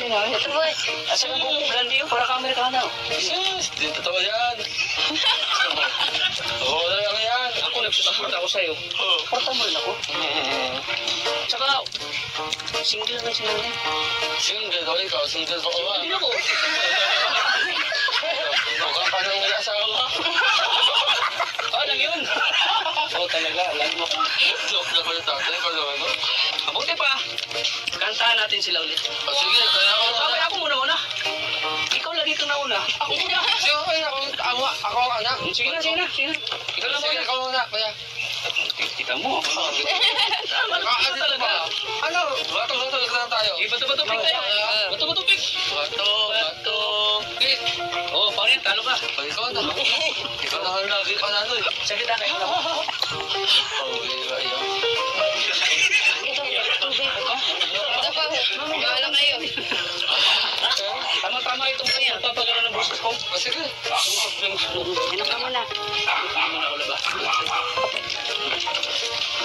yun ha. Ito ba? Asa ka buong blandi yun para ka Amerikana. Sus, di totoo yan. Oo, talaga yan. Ako nagsusupport ako sa'yo. Porta mo rin ako. Tsaka, single naman sila niya. Single ko ikaw, single ko ba? Hindi ako. Mukhang pa nang asawa. Lang yun. Oo talaga, alam mo. Joke na ko yung tatay ko naman, no? Mabuti pa. Kantahan natin sila ulit. O sige, kaya ako na. Okay, ako muna. Ikaw lagi kang nauna. Ako muna. Sige, okay, ako ang anak. Sige na. Ikaw na Sige, muna. ikaw muna, kuya. Kita mo. Tama talaga. Ano? Bato lang tayo. Bato-bato pick tayo. Bato-bato pick. Bato. Pick. Oh, parin, talo ka. Ikaw na. Ikaw na lagi panalo eh. Sige na kayo. Okay, kaya. Ito pa, bahala kayo. Tama-tama itong kanya. Papagano ng boses ko. Sige. Ano ka muna?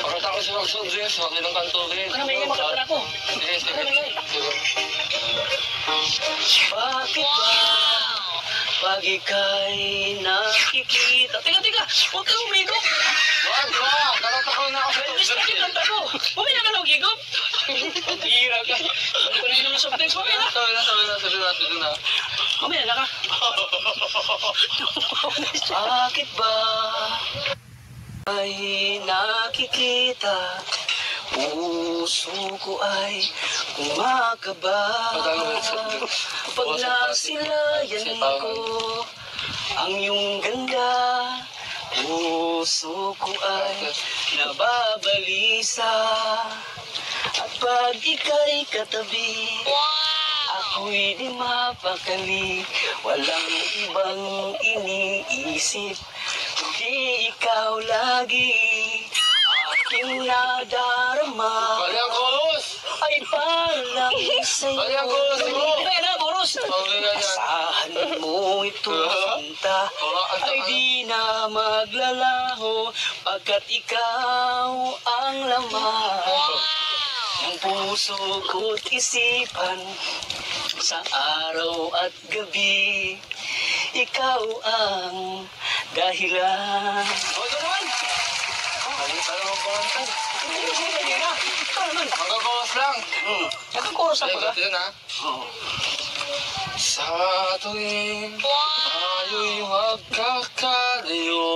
Pakita ko si Roxon Dres, wag nilang kanturin. Ano may makatara ko? Sige. Bakit ba? Pag ika'y nakikita. Teka! Huwag kang umigop! Wag! Galata na ako sa Sakit lang ako! Pumila ka na umigop! Hira ka! Ano ko na yun ng soft drinks? Pumila! Sabi na. Pumila na ka! Bakit ba ay nakikita? Puso ko ay kumakaba. Pag nasilayan ko ang iyong ganda, puso ko ay nababalisa. At pag ika'y katabi, ako'y di mapakali. Walang ibang iniisip, kundi ikaw lagi. Aking nadarama Kaliang kolos! ay parang sa'yo. Kaliang kolos mo! Kaya na, Boros! Okay, ganyan. Asahan mo ito, sinta, ay di na maglalaho, pagkat ikaw ang laman ng puso ko't isipan. Sa araw at gabi, ikaw ang dahilan. O, ito naman! Ano mo kumanta? Ikaw naman! Magkakawas lang. Nagkakuros ako ka? Ito yun ha. Sa tuwing tayo'y magkakalayo,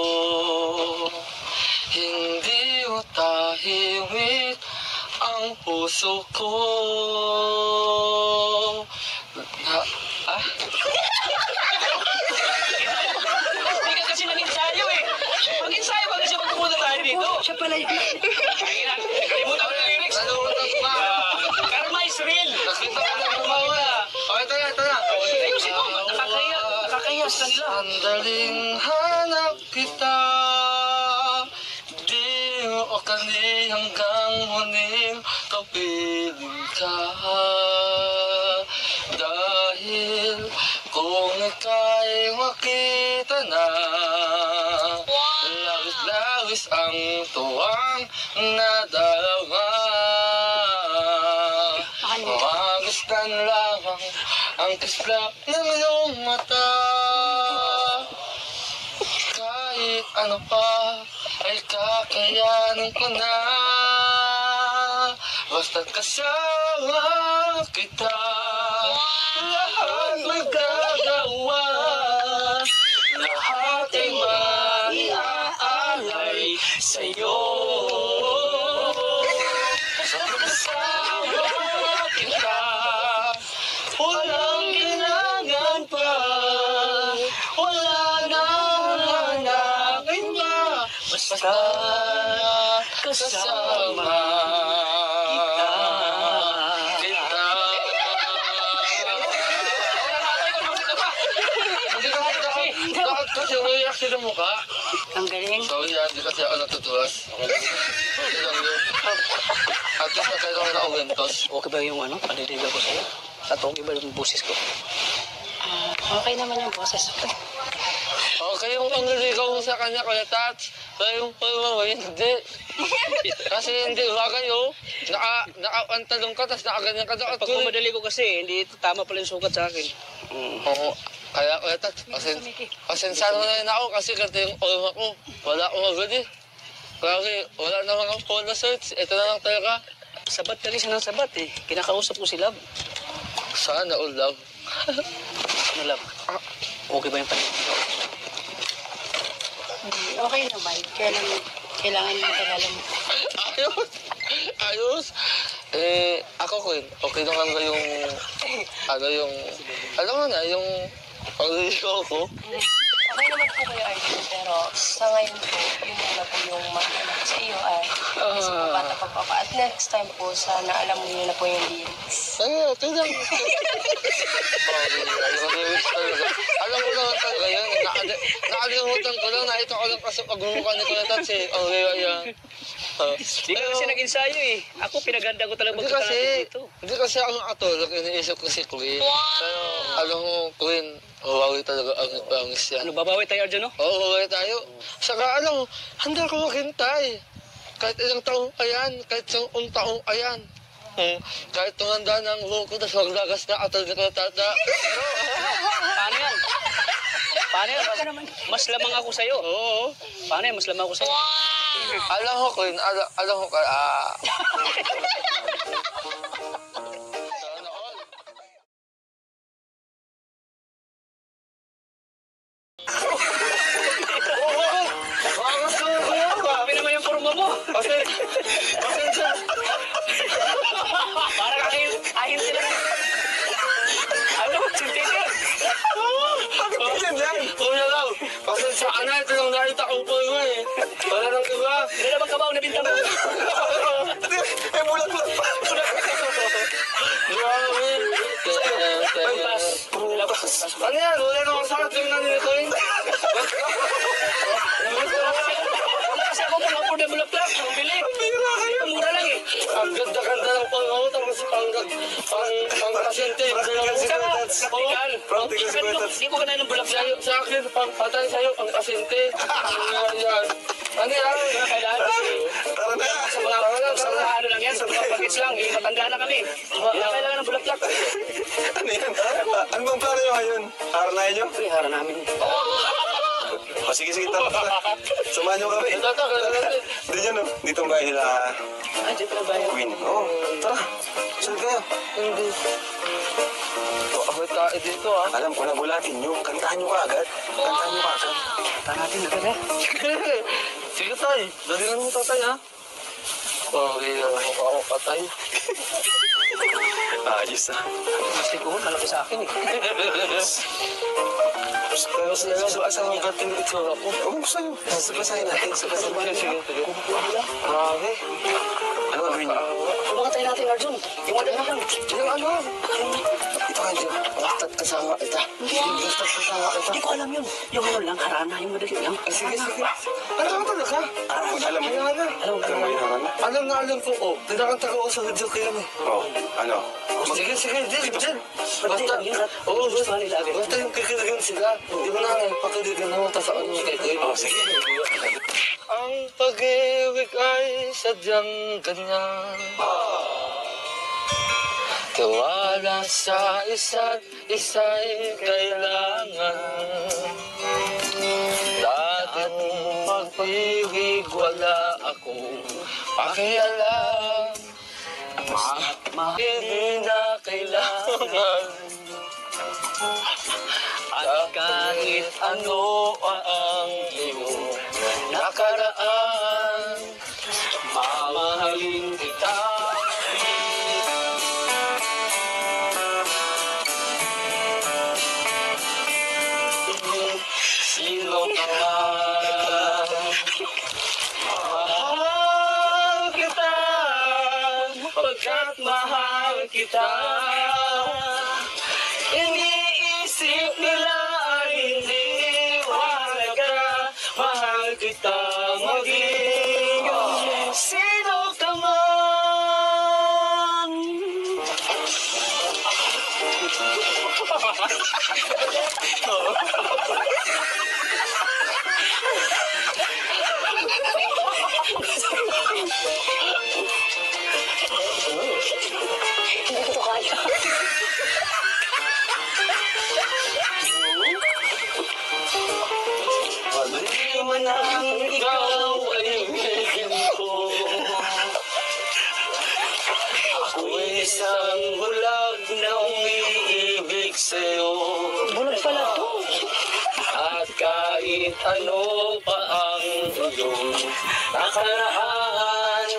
hindi mo tahimik ang puso ko. Hindi ka kasi nag-ensayo eh. Mag-ensayo ka kasi magpupunta tayo dito. Siya pala yun. Kalimutan ko yung lyrics. Nalungkot ba? Karma is real. Nakita ko na kumawa. O, ito na. Ayusin mo. Nakakayas na nila. Sandaling hanap kita, di mo akali hanggang huling kapiling ka. Dahil kung ika'y makita na, lawis-lawis ang tuwang nadalama. Magustuhan lamang ang kisla ng iyong mata. Kahit ano pa ay kakayanin ko na, basta't kasama kita. Lahat magagawa, lahat ay maiaalay sa'yo. Kasama kita, walang kailangan pa, wala na iba, basta kasama kita. Bakit kasi umiyak sila mukha? Ang galing. Sorry ha, di kasi ako natutuwas. Okay lang yun. At least nagkaroon na uwentos. Okay ba yung panirigan ko sa'yo? At okay ba yung boses ko? Okay naman yung boses. Okay yung pangliligaw mo sa kanya, Kuya Tats. Pero yung pagmamay, hindi. Kasi hindi ba kayo, nakaantalong ka, tapos nakaganyan ka daw. At Pag mamadali ko kasi, hindi tama pala yung sukat sa akin. Oo, kaya pasensya mo na rin ako kasi ganito yung orma ko. Wala akong agad eh. Kasi wala naman akong phone na search. Ito na lang talaga. Sabat ka rin siya ng sabat eh. Kinakausap ko si Love. Sana all love. Ano Love? Okay ba yung panin? Okay naman. Kailangan mo kilala mo. Ayos. Ayos. Ako Queen, okay naman ba yung, alam mo na, yung pag-ikaw ko. Okay naman po kayo, Arjun, pero sa ngayon po, yun na po yung mga sa iyo ay kasi po bata pa po ako. At next time po, sana alam niyo na po yung lyrics. Okay lang. Alam ko naman talaga yan. Nakalimutan ko lang, nakita ko lang kasi pagmumukha ni Kuya Tats eh. Okay, ayan. Hindi ka kasi nag-ensayo eh. Ako pinaganda ko talaga Hindi magkakaroon kasi, dito. hindi kasi ako nakatulog, iniisip ko si Queen. Pero alam mo, Queen, huwawi talaga ang pangis yan. Ano, babawi tayo Arjun, no? Oo, huwawi tayo. Saka alam mo, handa ko maghintay. Kahit ilang taong ayan, kahit isang taong ayan. Kahit tumanda ng buhok ko, tapos maglagas na atol ni Kuya Tata. Paano yan? Paano yan? Mas lamang ako sa'yo. Oo. Paano yan? Mas lamang ako sa'yo. Alam mo, Queen, alam mo ka, Sana all. Grabe naman yung forma mo. Pasensya. Parang ahin sila. Ano? Sintinya? Kuya Lau, pasensya ka na, ito lang nakita kong puno eh. Wala nang iba. Hindi na bang kabaw na bintang mo? Bulat-bulat pa. Grabe. Ano yan? Wala na akong sakit yung naninikoin. Kasi ako mga afford na bulaklak. Ang bili. Ang mura lang eh. Ang ganda-ganda ng pangaw, tapos pang-pasyente. Practical. Practical. Hindi ko kanain ng bulaklak. Sa akin, patay sa'yo, pang-pasyente. Yan. Ano yan? Kailangan. Sa mga ano lang yan, sa mga package lang. Eh, matanda na kami. Hindi na kailangan ng bulaklak. Ano yan? Ano bang plano nyo ngayon? Haranayan nyo? Ay, hara namin. O sige, tara. Samahan nyo kami. Doon yan, no? Dito ang bahay nila Ay, dito na ba yun? Queen. Oo, tara. Saan kayo? Hindi. Ako'y tae dito ah. Alam ko na bulatin nyo. Kantahan nyo ka agad. Kantahan nyo ka agad. Tara natin agad eh. Sige tay, dalingan mo tatay ha. Okay, ako patay. Ayos na. Mas ko, malaki sa akin eh. Pero sila sa mga gating itsura ko. Oo, gusto nyo. Sabasahin natin. Sabasahin natin. Grabe. Ano gagawin nyo? Kumakatay natin, Arjun. Yung wala naman. Yung ano? Ito ka dyan. Basta't kasama kita. Basta't kasama kita. Hindi ko alam yun. Yung ano lang, harana. Yung madali lang. Sige. Ano ka talaga? Alam mo. Harana. Alam mo yung harana? Alam na alam ko. Oh, tinakanta ko sa video ko yan eh. Oo. Ano? Sige, dyan. Basta, Oo, gusto nila agad. basta yung kikiligan sila. Di ba na, patuligan naman ta sa ano kay Kuya. Oo, sige. Ang pag-ibig ay sadyang ganyan. Tiwala sa isa't isa'y kailangan. Dating pag-ibig wala akong pakialam. Hindi na kailangan. At kahit ano ang iyong nakaraan, mamahalin kita. Sino ka man? Mahal kita, pagkat mahal kita. Iniisip nila ay hindi mahalaga. Mahal kita maging sino ka man. Isang bulag na umiibig sa'yo. Bulag pala to. At kahit ano pa ang iyong nakaraan,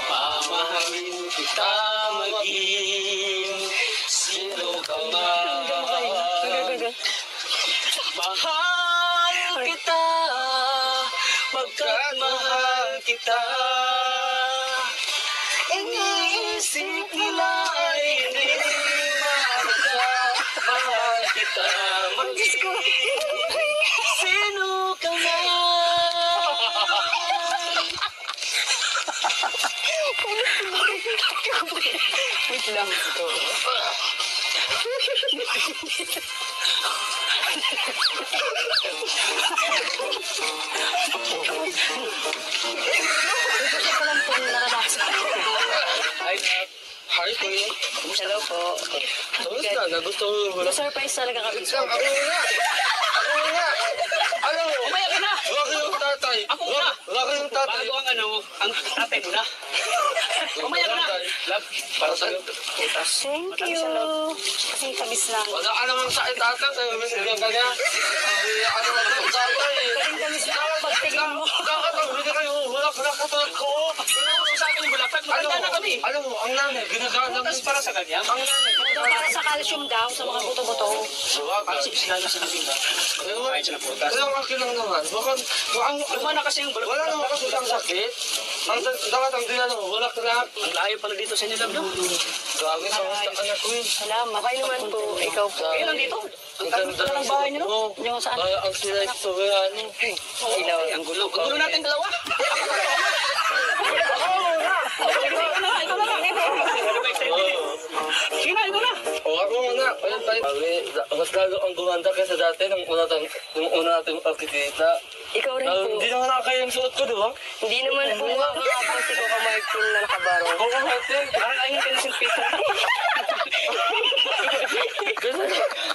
mamahalin kita maging sino ka man. Mahal kita, pagkat mahal kita. Iniisip nila ay hindi mahal kita maging sino ka man. Wait lang. Ito. Ito pa lang po naranasan. Hi, Kuya. Hello po. Kamusta? Nagustuhan mo na? Surprise talaga kami. Ako nga! Alam mo, Umaya ka na! wala kayong tatay. Ako na! Wala kayong tatay. Bago ang tatay mo na. Umaya ka na! Love, para sa'yo. Putas. Thank you. Kasi kabis lang. Wala ka namang sa tatay. Sa'yo, bigyan ka niya. Ano naman ang tatay? Kaling kabis lang pagtingin mo. Nakakatabi na kayo. Wala ka nakatulad ko. Ano mo sa akin yung bulaklak? Matanda na kami. Alam mo, ang nanay, ginagalang Putas para sa kanya. ang nanay. Ito para sa calcium daw, sa mga buto-buto. Kasi sinalo sa natin ba? Kahit siya ng putas. Wala ang akin lang naman. Lumana kasi yung Wala naman kasi siyang sakit. Ang dapat ang dinalo, wala ka na. Ang layo pala dito sa inyo, love, no? Grabe, kamusta anak ko yun? Salamat. Okay naman po. Ikaw po. Kayo lang dito. Ang ganda ng bahay niyo, no? Yung saan? Kaya ang sila yung soberano. Ilaw. Ang gulo. Ang gulo natin dalawa. Ikaw na. Sige na, ikaw na. O ako muna. Ayun tayo. Mas lalo ang gumanda kaysa dati nung una natin makikita. Ikaw rin po. Hindi naman nakakaya yung suot ko, di ba? Hindi naman po makakapos si Coca Martin na nakabarong. Oo, Martin. Parang ayun ka na silpita.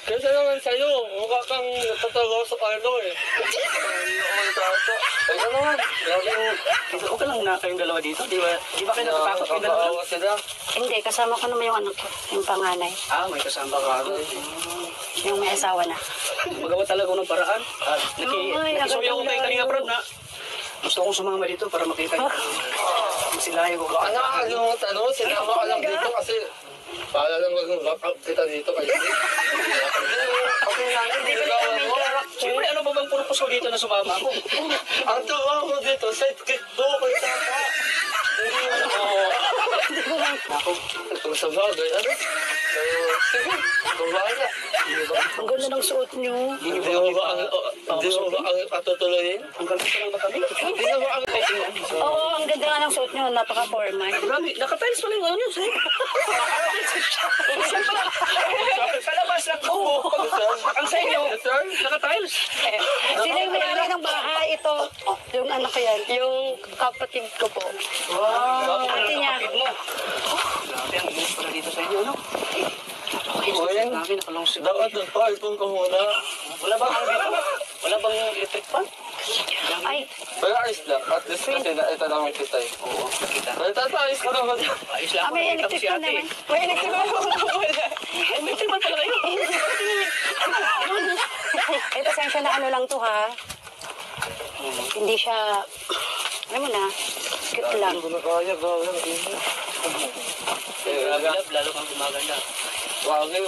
Kaysa naman sa'yo, mukha kang tatagaw sa parlo eh. Ay, tato. Ay, ka naman. Grabe yung Huwag ka lang na kayong dalawa dito. Di ba kayo natatakot kayong dalawa? nakakaawa sila. Hindi, kasama ko naman yung anak ko. Yung panganay. May kasama ka. Yung may asawa na. Magawa talaga ng paraan. Nakisuyo ko kay agad Kalinga ang Prab na gusto kong sumama dito para makita yung silayo ko. Baka nakakalimutan, ano? Sinama ka lang dito kasi para lang mag-back up kita dito kayo. Kasi namin, ginagawa mo. Siyempre, ano ba bang purpose ko dito na sumama ako? Ang tawa mo dito, sidekick mo kay Tata. Ako, Kung sa bagay, ano? Pero, sige, babae. Ang ganda ng suot niyo. Hindi mo ba ang patutuloyin? ang ganda pa lang ba kami? Hindi na ba ang tingnan? Oo, ang ganda nga ng suot niyo. Napaka-formal. Grabe, nakatiles pa rin ano yun, sa'yo. Sa labas lang ko. Ang sa inyo, nakatiles. Sila yung may-ari ng bahay. Ito, yung anak ko yan. Yung kapatid ko po. Ate niya. Grabe, ang inis pala dito sa inyo, no? O yan, Grabe, nakalungsod. dapat nagpa-ipon ka muna. Wala bang ano dito? Wala bang electric fan? Ay, Pero ayos lang, at least kasi ito naman kita eh. Oo, kita. Pero tatayos ko naman. Ayos lang. may nakita ko electric si fan ate. naman. May electric fan naman. Ay, may electric fan pala kayo. Ay, pasensya na ano lang to ha. Hindi siya, alam mo na, cute lang. Hindi ko na kaya, gawin. Lalo kang gumaganda. Wagay,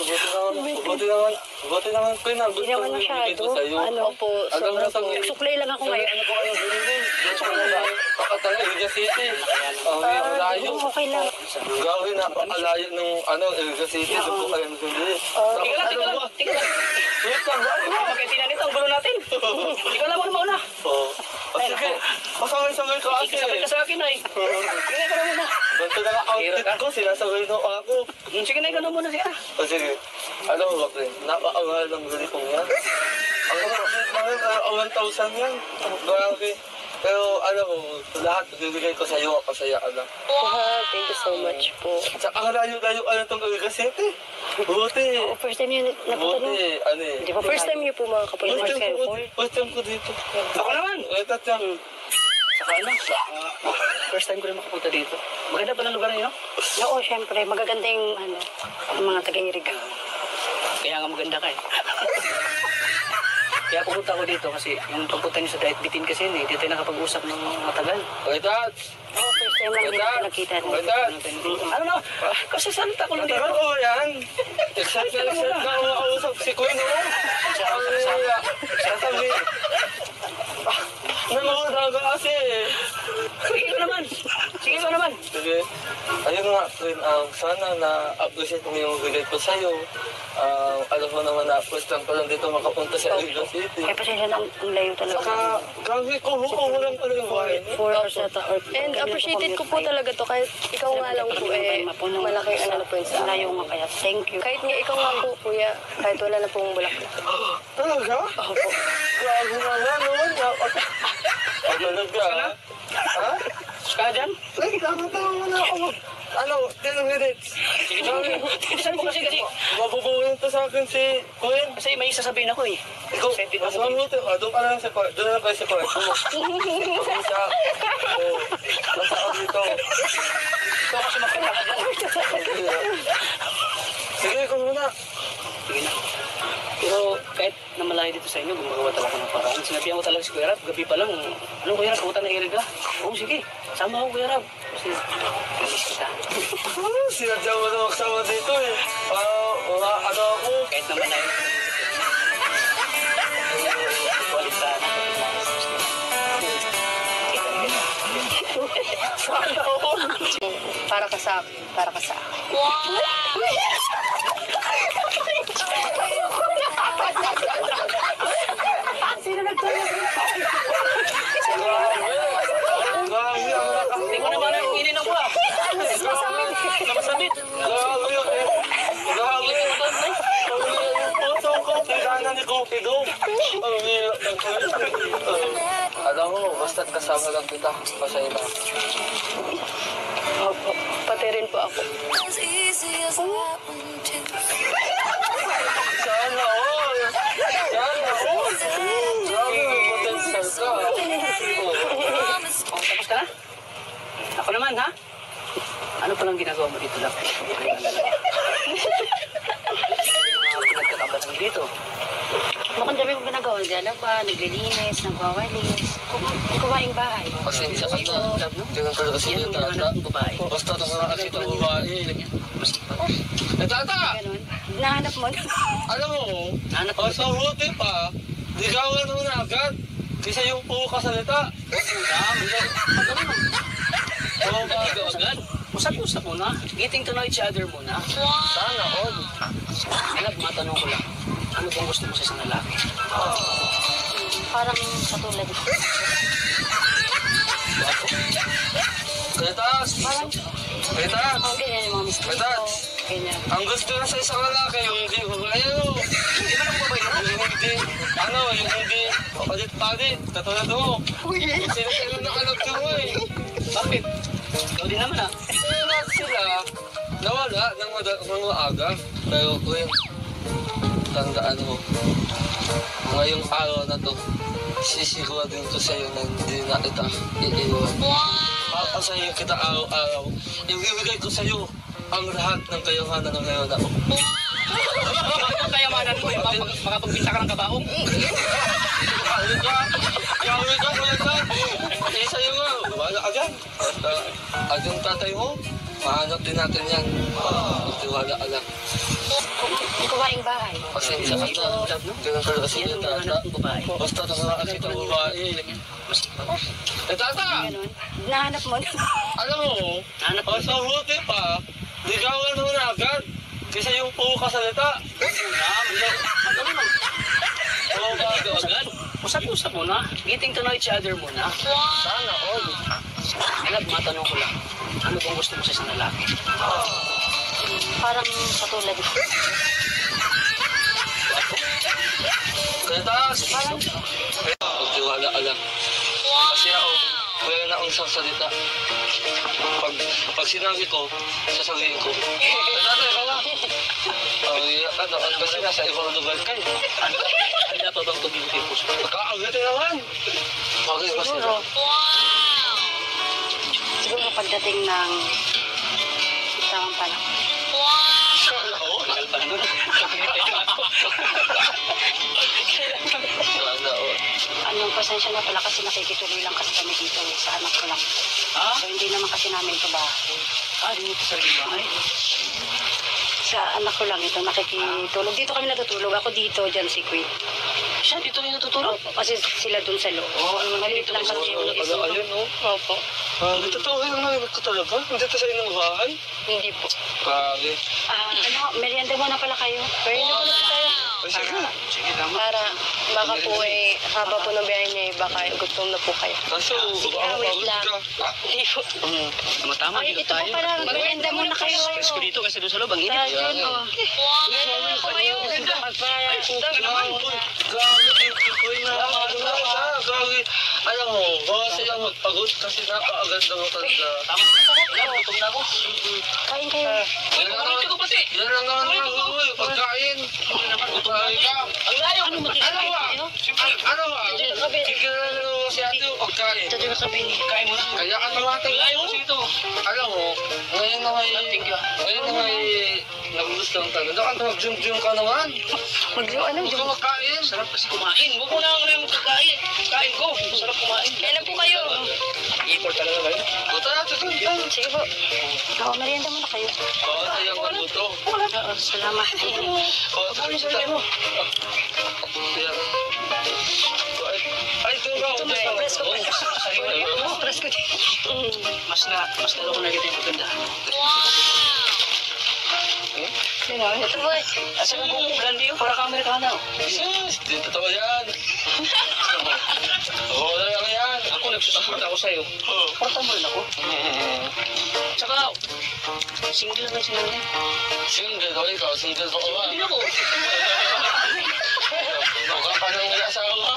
buti naman ko na. Hindi naman masyado. Ano po, Alam mo sobra po. sa Suklay lang ako ngayon. Ano ko kayo bilhin? Pakatanga, Iliga City. Malayo. Okay lang. Gawin, napakalayo ng Iliga City. Doon po kayo nagbilhin. Tika lang. Wait lang, Magkaitina nito, ang gulo natin. Ikaw lang muna mauna. sige, pasaway-saway ka kasi. Sabay ka sa akin ay. Sige na, ikaw na muna. Ganito na outfit ko, sinasaway na ako. Sige na, ikaw na muna. Sige na. O sige, alam mo ba, Glenn, napakawal ng ganitong yan. Ang kapatid namin, 1,000 yan. Grabe. Pero alam mo, lahat bibigay ko sa'yo, pasaya ka lang. Thank you so much po. Tsaka ang layo-layo ka na itong Iliga City. Buti. First time yun napunta no? Buti, ano eh. Di ba first time niyo po mga kapatid? First time ko dito. Ako naman. Ito yan. Saka ano, first time ko rin makapunta dito. Maganda pa ng lugar niyo, no? Oo, syempre, magaganda yung yung mga taga-iriga. Kaya nga maganda ka eh. Kaya pumunta ako dito kasi yung pagpunta niyo sa Diet Bitin kasi hindi tayo nakapag-usap ng matagal. Okay, Tat. Oo, first time lang dito nakita. Okay, Tat. Ano na? Kasi salita ko lang dito. Matagal ko yan. Excited na ako makausap si Queen, no? Sasabi. Nanood ako kasi. Sige ko naman. Sige ko naman. Sige. Ayun nga, Queen, sana na-appreciate mo yung bigay ko sa'yo. Alam mo naman na first time ko lang dito makapunta sa Iriga City. Kaya pasensya na ang layo talaga. Saka, grabe ko, walang pala yung bahay. 4 hours na to. And appreciated ko po talaga to kahit ikaw nga lang po malaki ano po yun sa akin. Layo nga kaya. Thank you. Kahit nga ikaw nga po kuya, kahit wala na pong bulaklak. Talaga? Opo. Grabe naman, naman. Talaga, ha? Ka dyan? Ay, tama mo na ako. Ano, 10 minutes. Sige, bilisan mo kasi. Mabubuhin to sa akin si Queen. Kasi may sasabihin ako eh. Ikaw, mas mabuti ka. Doon ka lang sa court. Doon na lang kayo sa court. Isa. Nasa ako dito. Ito kasi magkita ka dyan. Sige, ikaw muna. Sige na. Pero kahit na malayo dito sa inyo, gumagawa talaga ng paraan. Sinabihan ko talaga si Kuya Rab, gabi pa lang, ano Kuya Rab, pumunta na Iriga. Oo, sige, sama ko Kuya Rab. Kasi, miss kita. Sinadya mo na magsama dito eh. Mga ano ako. Kahit na malayo. Balik sa Para ka sa akin. Para ka sa akin. Sino nagtuloy? Grabe, ang lakas. Hindi ko naman ang ininom ko ah. Namasabit. Grabe yun eh. Grabe. Yung puso ko, kailangan ni Coffee doon. Ang hirap ng alam mo, basta't kasama lang kita, masaya na. Opo. Pati rin po ako. Sana all! Sana all! Grabe, may potential ka. Oh, tapos ka na? Ako naman ha? Ano palang ginagawa mo dito lang? Pinagkakabatang dito. Mukhang dami kong ginagawa. Naglalaba, naglilinis, nagwawalis. Kumaing bahay. Pasensya ka na. Tingnan ko na kasi yung tata. Basta ito na kasi itong babae. Eh, tata! Ganon. Nahanap mo. Alam mo, sa hote pa, ligawan mo na agad. Kasi yung po kasalita. Oo, bago agad. Usap-usap muna. Getting to know each other muna. Sana all. Alam, matanong ko lang. Ano bang gusto mo sa isang lalaki? Parang katulad. Petas! Petas! Oh, ganyan yung mga mister ko. Petas! Ganyan. Ang gusto na sa isang lalaki, yung hindi babae, ano? Hindi ba nang babae ka? Yung hindi, ano, yung hindi palit-palit, katulad mo. Sino-sino nakalagto mo eh. Bakit? Ikaw din naman ah. Lahat sila, nawala ng mga aga. Pero Queen, tandaan mo, ngayong araw na to, sisiguraduhin ko sa'yo na hindi na kita iiwan. Papasahin kita araw-araw. Ibibigay ko sa'yo ang lahat ng kayamanan ng ngayon ako. Ang kayamanan mo, yung makapagbinta ka ng kabaong. Kawin ka! Kawin ka, kuya ka! Eh, sa'yo nga, wala ka dyan. At yung tatay mo, mahanap din natin yan. Magtiwala ka lang. Kumaing bahay. Pasensya ka na. Tingnan ko na kasi yung tata. Basta ito na kasi itong babae. Eh, tata! Ganon. Nahanap mo. Alam mo, sa hote pa, ligawan mo na agad. Kasi yung po kasalita. Oo, bago agad. Usap-usap muna. Getting to know each other muna. Sana all. Alam, matanong ko lang. Ano bang gusto mo sa isang lalaki? Parang katulad. Petas! Magtiwala ka lang. Kasi ako, wala na akong isang salita. Pag sinabi ko, sasabihin ko. Tatay ka lang. Kasi nasa ibang lugar kayo. Handa pa bang pag-ibig yung puso? Kakaagatin naman. Bakit ba sila? Siguro pagdating ng tamang panahon. Tagal pa nun. Sana all. Pasensya na pala kasi nakikituloy lang kasi kami dito sa anak ko lang. Ha? So hindi naman kasi namin ito bahay. Dito sa bahay. Sa anak ko lang ito nakikitulog. Dito kami natutulog. Ako dito, dyan si Queen. Siya, dito rin natutulog. Opo, kasi sila dun sa loob. Maliit lang kasi yung Ano, ito. ayun, no? Opo. Totoo yung narinig ko talaga. Nandito sa inyong bahay. Hindi po. Grabe. Merienda muna pala kayo. Merienda muna po tayo. Ay, sige. Sige, tama. Para baka po haba po ng biyahe niya, baka gutom na po kayo. Kaso, wait lang. Hindi po. Tama, Ay, dito ito tayo. po pala. Merienda muna kayo. Presko dito kasi doon sa loob, ang init. Ayun, oh. Merienda muna po kayo. Uy, grabe. Alam mo, baka silang magpagod kasi napakaganda mo talaga. Tama. Gutom na ako. Kain kayo. Yan lang naman ako, pagkain. Pagkain ka. Ang layo. Ano Ano ba? Ano ba? Kikilan mo si ate yung pagkain. Ito din sabi niya. Kain mo na. Kaya ka tumatay. Ang layo kasi ito. Alam mo, ngayon na may... Thank you. Ngayon na may... Nagugusto ang talaga. Dapat mag-jum-jum ka naman. Ano Huwag ka makain. Sarap kasi kumain. Huwag mo na ako yung pagkain. Kain ko. Sarap kumain. Kailan po kayo? Ipor talaga kayo. Buta na, tutun. Sige po. Oo, merienda muna kayo. Oo, sayang magluto. Oo, salamat. Oo, Ano yung sarili mo? Yan. Ay, turaw. Presko pa. Sarili mo. Presko din. Mas lalo ko nakita yung maganda. Ito po eh. Asa mo kung blandi yun? Para ka Amerikana. Sus, di totoo yan. Oo, wala lang yan. Ako nagsusupport ako sa'yo. Porta mo rin ako. Tsaka, single lang sila niya. Single ko, ikaw, single ko ba? Hindi ako. Baka ka nang may asawa.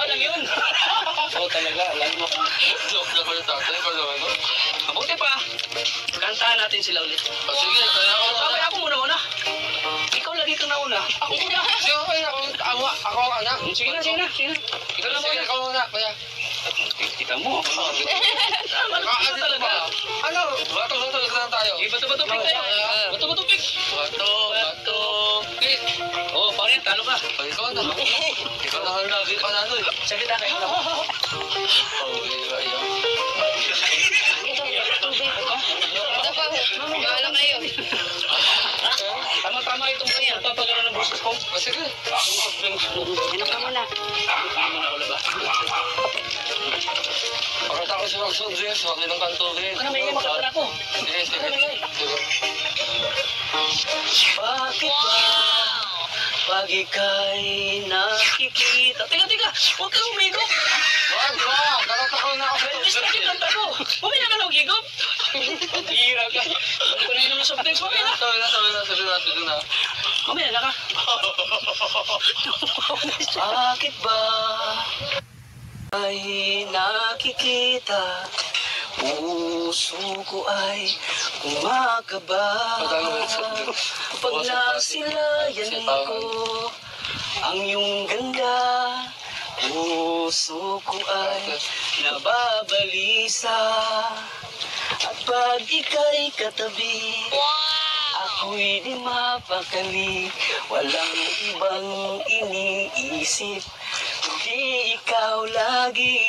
Lang yun. Oo talaga, alam mo. Joke na ko yung tatay ko naman. Mabuti pa. Kantahan natin sila ulit. O sige, kaya ako. Okay, ako muna. Ikaw lagi ka nauna. Ako muna. Sige, okay, ako ang anak. Sige na. Ikaw na Sige, muna. ikaw muna, kuya. Kita mo. Ano talaga. Ano? Bato-bato lang tayo. Sige, bato-bato pick tayo. Bato-bato pick. Bato. Pick. Oo, pare, talo ka. O, ikaw na. Ikaw na lagi panalo eh. Sige, tayo. Okay, ayun. Ito pa. Bahala kayo. Tama-tama itong kanya. Papagano ng boses ko. O, sige. Ano ka muna? Pakita ko sa mga sundries, wag nilang kantuhin. Ano may makakita ako? Sige, sige. Bakit ba pag ika'y nakikita? Teka, huwag kang umigop. Wag. Nakatakot na ako. Sakit ang tako. Huwag na ka na umigop. Hira ka. Hindi ko na yun ng subtext. Huwag na. Sabi na. Mamaya na ka. Bakit ba ay nakikita? Puso ko ay kumakaba. Pag nasilayan ko ang iyong ganda, puso ko ay nababalisa. At pag ika'y katabi, ako'y di mapakali. Walang ibang iniisip, kundi ikaw lagi.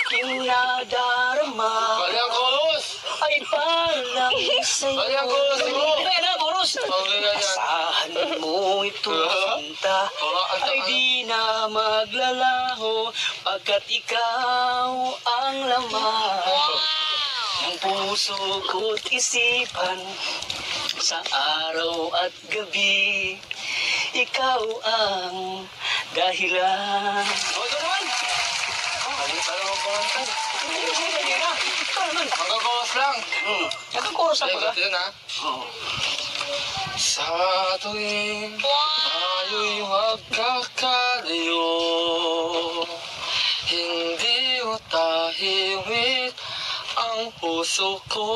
Aking nadarama Bali ang chorus! ay parang sa'yo. Bali ang chorus mo! Kaya na, Boros! Okay na yan. Asahan mo ito, sinta, ay di na maglalaho, pagkat ikaw ang laman ng puso ko't isipan. Sa araw at gabi, ikaw ang dahilan. O, ito naman! Hanggang chorus lang. Ito chorus lang ba? Yun ha. Sa tuwing tayo'y magkakalayo, hindi mo tahimik ang puso ko.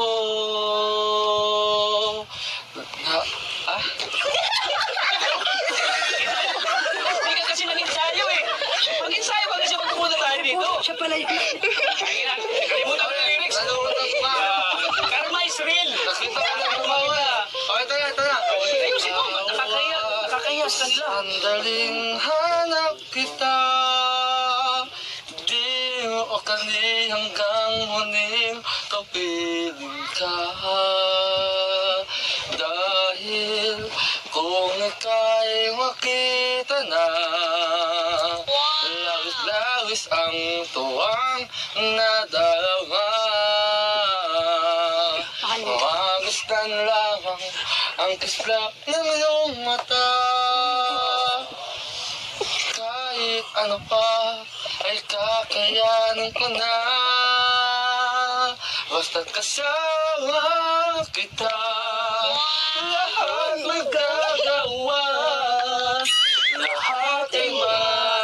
Hindi ka kasi nag-ensayo eh. Mag-ensayo ka kasi magpupunta tayo dito. Siya pala yun. Kaya nila. Sandaling hanap kita, di mo akali hanggang huling kapiling ka. Dahil kung ika'y makita na, lawis-lawis ang tuwang nadarama. Magustuhan lamang ang kisla ng iyong mata. Kahit ano pa ay kakayanin ko na. Basta't kasama kita, lahat magagawa. Lahat ay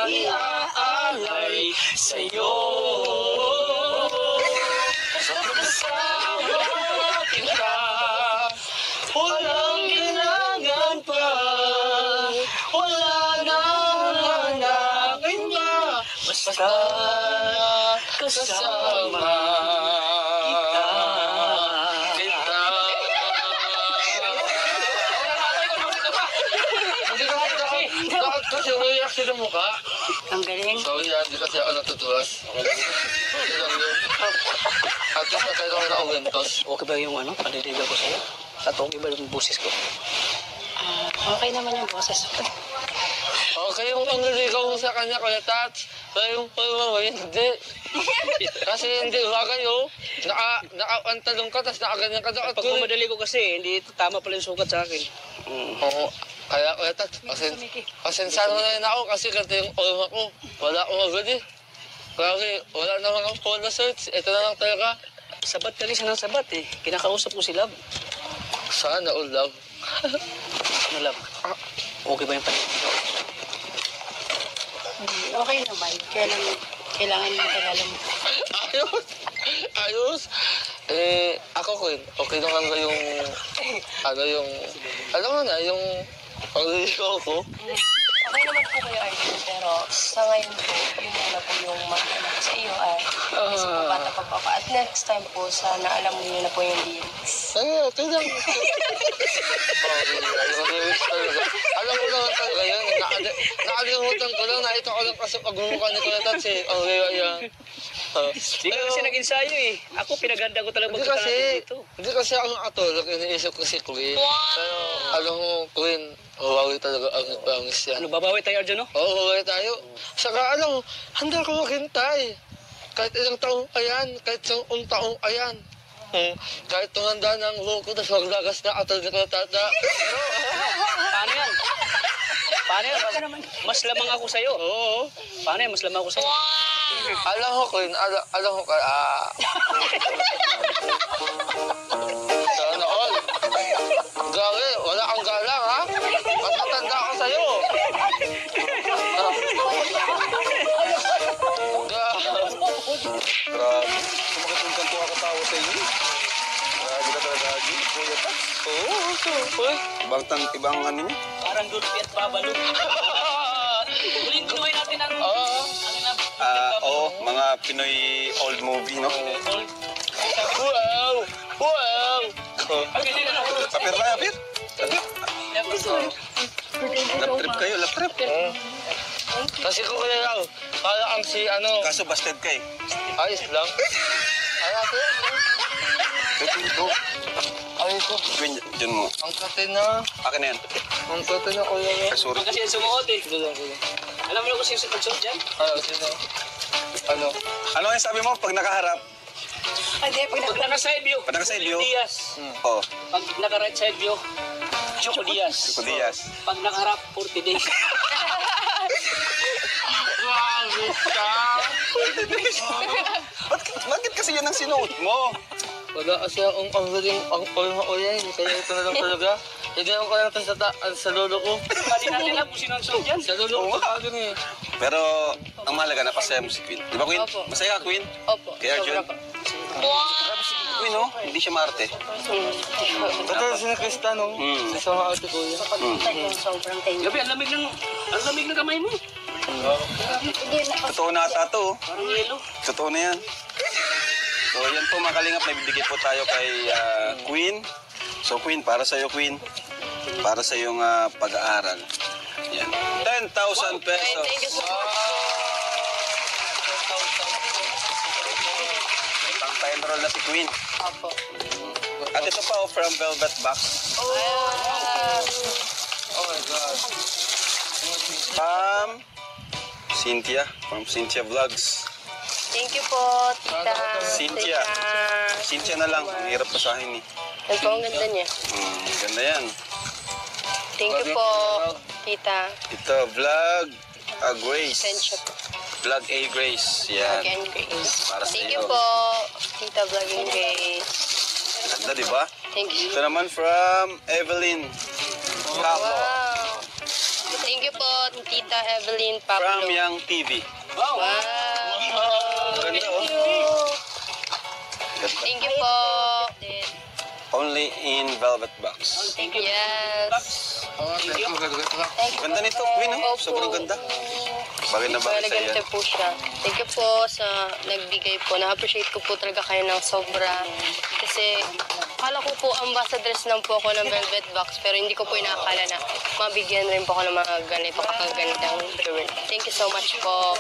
maiaalay sa'yo. Basta't kasama kita, walang kailangan pa. Wala na hanapin pa. Basta kasama kita. Bakit kasi umiyak sila mukha? Ang galing. Sorry hindi kasi ako natutuwas. Okay lang yun. At least nagkailangan na umentos. Okay ba yung panliligaw ko sa'yo? At okay ba yung boses ko? Okay naman yung boses. Okay yung pangliligaw mo sa kanya, Kuya Tats. Pero yung pagmamaw, hindi. Kasi hindi ba kayo, nakaantalong ka, tapos nakaganyan ka daw. Pag mamadali ko kasi, hindi tama pala yung sukat sa akin. Oo. Kaya, Kuya Tats, pasensya mo na rin ako kasi ganito yung orma ko. Wala akong agad eh. Kasi wala naman akong phone na search. Ito na lang talaga. Sabat ka rin siya ng sabat eh. Kinakausap ko si Love. Sana all love. Ano Love? Okay ba yung panliligaw? Okay naman. Kailangan mo talaga mo. Ayos. Ayos. Ako Queen, okay naman ba yung, alam mo na, yung pangliligaw ko? Okay naman po kayo, Arjun, pero sa ngayon po, yun na po yung mag-anak sa iyo ay kasi po bata pa po ako. At next time po, sana alam mo yun na po yung lyrics. Okay lang. Alam ko naman talaga yun. Nakalimutan ko lang na ito ko lang kasi pagmumukha ni Kuya Tats eh. Ang gaya yan. Hindi ka kasi nag-ensayo eh. Ako pinaganda ko talaga Hindi magkita natin kasi, dito. hindi kasi ako nakatulog. Iniisip ko si Queen. Pero alam mo, Queen, huwawi talaga ang pangis yan. Ano, babawi tayo Arjun no? Oo, huwawi tayo. Saka alam mo, handa ko maghintay. Kahit ilang taong ayan, kahit isang taong ayan. Kahit tumanda ng loko, tapos maglagas na atol na tata. Paano yan? Paano yan? Mas lamang ako sa'yo. Oo. Paano yan? Mas lamang ako sa'yo. Alam ko, Queen, alam ko ka, sana all. Grabe, wala kang galang, ha? Mas matanda ako sa'yo. Grabe. Sumakit yung kanto ako tawa sa inyo. Grabe ka talaga, Agi. Kuya Tats. Oo, uy. Ibang ano niya. Parang Dolphy at Babalo. Tuloy natin ang... Oo. Mga Pinoy old movie, no? Wow! Wow! Kapir ba, Kapir? Lap trip kayo, lap trip. Kasi ko kaya lang, para ang si ano, Kaso busted ka eh. ayos lang. Ayos lang. Go. Ayos ko. Queen, dyan mo. Ang kate na. Akin na yan. Ang kate na kuya lang. Ay, sorry. Kasi yan sumuot eh. Gulang. Alam mo na kung sino si pagsuot dyan? Sino? Ano? Ano yung sabi mo pag nakaharap? Hindi, Pag naka-side view, Pag naka-side view? Julio Diaz. Oh, Pag naka-right side view, Choco Diaz. Chico Diaz. Pag nakaharap, 40 days. Grabe ka! Bakit kasi yan ang sinuot mo? Wala kasi ang galing, ang olma ko yan. Kaya ito na lang talaga. Hindi ako kaya natin sa lolo ko. Hindi natin alam kung sino ang suot dyan. Sa lolo ko pa eh. Pero ang mahalaga, napasaya mo si Queen. Di ba, Queen? Opo. Masaya ka, Queen? Opo. Kaya, Arjun? Grabe si Queen, no? Hindi siya maarte. Totoo si na Krista, no? Mm. Sa mga ate ko yun. sobrang thank you. Gabi, ang lamig ng kamay mo. Totoo na ata to. Parang yelo. Totoo na yan. So, yan po mga kalingap, may bibigay po tayo kay Queen. So, Queen, para sa'yo, Queen. Para sa iyong pag-aaral. Yan. 10,000 pesos. Thank you so much. Pang-enroll na si Queen. Opo. At ito pa, from Velvet Box. Ah, Oh my God. From Cynthia Vlogs. thank you po, tita. Cynthia. Cynthia na lang, ang hirap basahin eh. Yan po, ang ganda niya. Ganda yan. Thank you po, tita. Ito, Vlog Grace. Friendship. Vlog A Grace. Yan. Again, Grace. Para sa Thank iyo. you po, tita Vlogging Grace. Ganda, di ba? Thank you. Ito naman from Evelyn Capo. Wow. Thank you po, tita Evelyn From Pablo. Young TV. Wow. Ganda, oh. Ganda. Thank you po. Only in Velvet Box. Yes. Oh, thank you. Ganda nito, Queen, oh. Sobrang ganda. Bagay na bagay sa Ganito yan. po siya. Thank you po sa nagbigay po. Na-appreciate ko po talaga kayo ng sobra. Kasi akala ko po ambassadors lang po ako ng Velvet Box pero hindi ko po inaakala na mabigyan rin po ako ng mga ganito kakaganitang jewelry. Thank you so much po.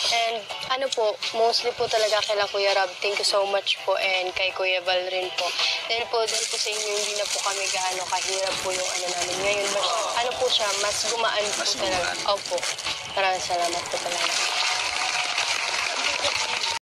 And ano po, mostly po talaga kay Kuya Rob. Thank you so much po and kay Kuya Val rin po. Dahil po sa inyo hindi na po kami gaano kahirap po yung ano namin ngayon. Mas, ano po siya, mas gumaan po Mas talaga. gumaan. Opo. Maraming salamat po talaga.